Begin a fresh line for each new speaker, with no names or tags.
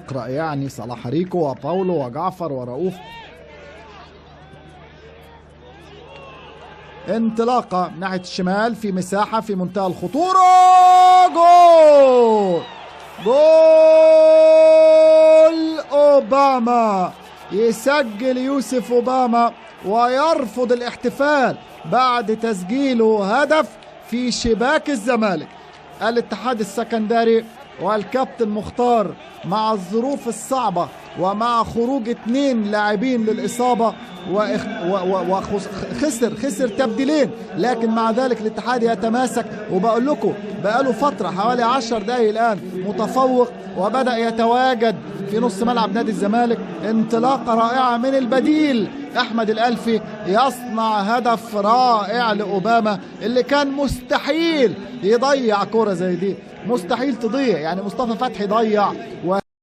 اقرأ يعني صلاح ريكو وباولو وجعفر ورؤوف. انطلاقة ناحية الشمال في مساحة في منتهى الخطورة. جول جول أوباما. يسجل يوسف أوباما ويرفض الاحتفال بعد تسجيله هدف في شباك الزمالك. الاتحاد السكندري والكابتن مختار مع الظروف الصعبة ومع خروج 2 لاعبين للإصابة وخسر تبديلين، لكن مع ذلك الاتحاد يتماسك. وبقول لكم بقاله فترة حوالي 10 دقايق الآن متفوق وبدأ يتواجد في نص ملعب نادي الزمالك. انطلاقة رائعة من البديل أحمد الألفي يصنع هدف رائع لأوباما اللي كان مستحيل يضيع كرة زي دي، مستحيل تضيع. يعني مصطفى فتحي ضيع